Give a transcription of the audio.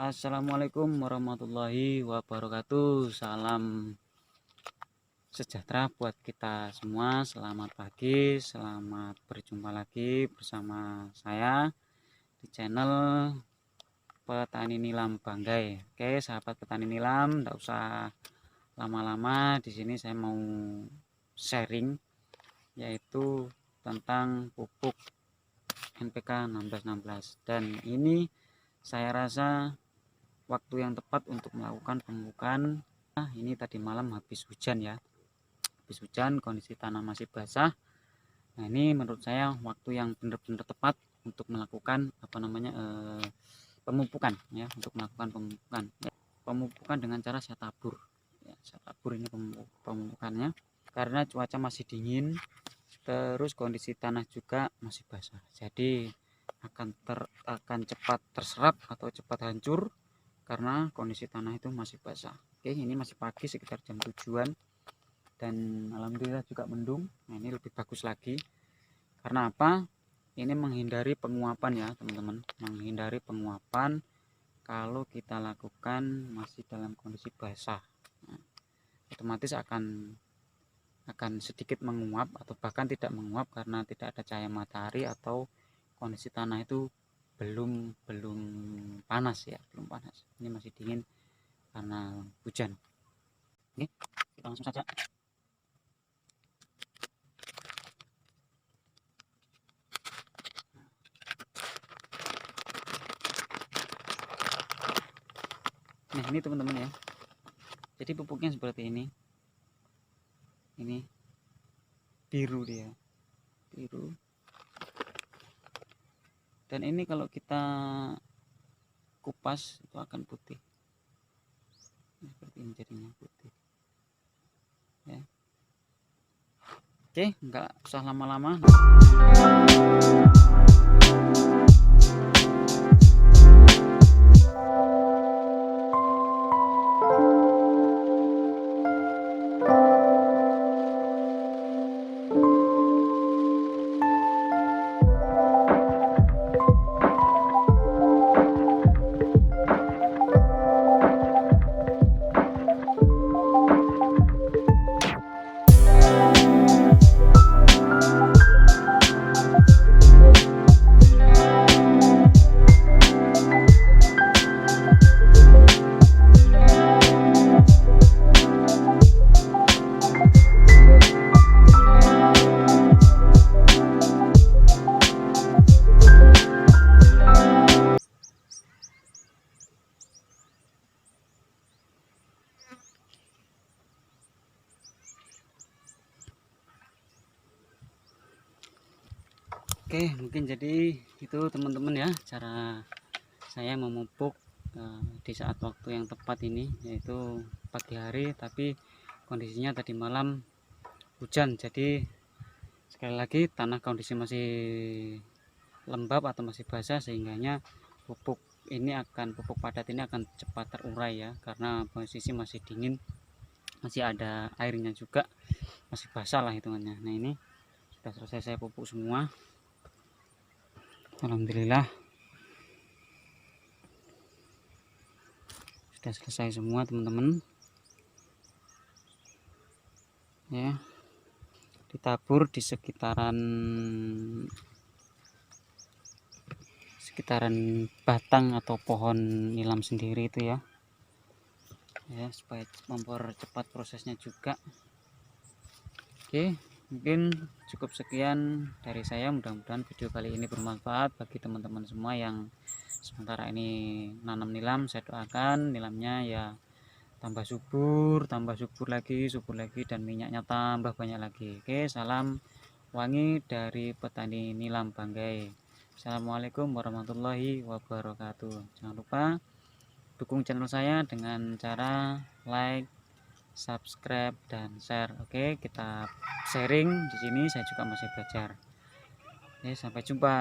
Assalamualaikum warahmatullahi wabarakatuh. Salam sejahtera buat kita semua. Selamat pagi, selamat berjumpa lagi bersama saya di channel Petani Nilam Banggai. Oke, sahabat petani nilam, tidak usah lama-lama. Di sini saya mau sharing yaitu tentang pupuk NPK 1616, dan ini saya rasa waktu yang tepat untuk melakukan pemupukan. Ini tadi malam habis hujan ya, habis hujan, kondisi tanah masih basah. Nah, ini menurut saya waktu yang benar-benar tepat untuk melakukan pemupukan ya, untuk melakukan pemupukan ya. Pemupukan dengan cara saya tabur ya, saya tabur ini pemupukannya karena cuaca masih dingin, terus kondisi tanah juga masih basah, jadi akan cepat terserap atau cepat hancur karena kondisi tanah itu masih basah. Oke, ini masih pagi sekitar jam 7-an dan alhamdulillah juga mendung. Nah, ini lebih bagus lagi. Karena apa? Ini menghindari penguapan ya teman-teman, menghindari penguapan kalau kita lakukan masih dalam kondisi basah. Nah, otomatis akan sedikit menguap atau bahkan tidak menguap karena tidak ada cahaya matahari atau kondisi tanah itu belum panas ya, belum panas. Ini masih dingin karena hujan. Oke, kita langsung saja. Nah, ini teman-teman ya, jadi pupuknya seperti ini biru, dia biru, dan ini kalau kita kupas itu akan putih seperti ini, jadinya putih ya. Oke, nggak usah lama-lama. Oke, mungkin jadi itu teman-teman ya cara saya memupuk di saat waktu yang tepat ini, yaitu pagi hari, tapi kondisinya tadi malam hujan. Jadi sekali lagi tanah kondisi masih lembab atau masih basah, sehingganya pupuk padat ini akan cepat terurai ya, karena posisi masih dingin masih ada airnya juga, masih basah lah hitungannya. Nah ini sudah selesai saya pupuk semua, alhamdulillah sudah selesai semua teman-teman ya. Ditabur di sekitaran batang atau pohon nilam sendiri itu ya, supaya mempercepat prosesnya juga. Oke, mungkin cukup sekian dari saya. Mudah-mudahan video kali ini bermanfaat bagi teman-teman semua yang sementara ini nanam nilam. Saya doakan nilamnya ya tambah subur lagi, dan minyaknya tambah banyak lagi. Oke, salam wangi dari petani nilam Banggai. Assalamualaikum warahmatullahi wabarakatuh. Jangan lupa dukung channel saya dengan cara like, subscribe, dan share. Oke, kita sharing di sini. Saya juga masih belajar. Oke, sampai jumpa.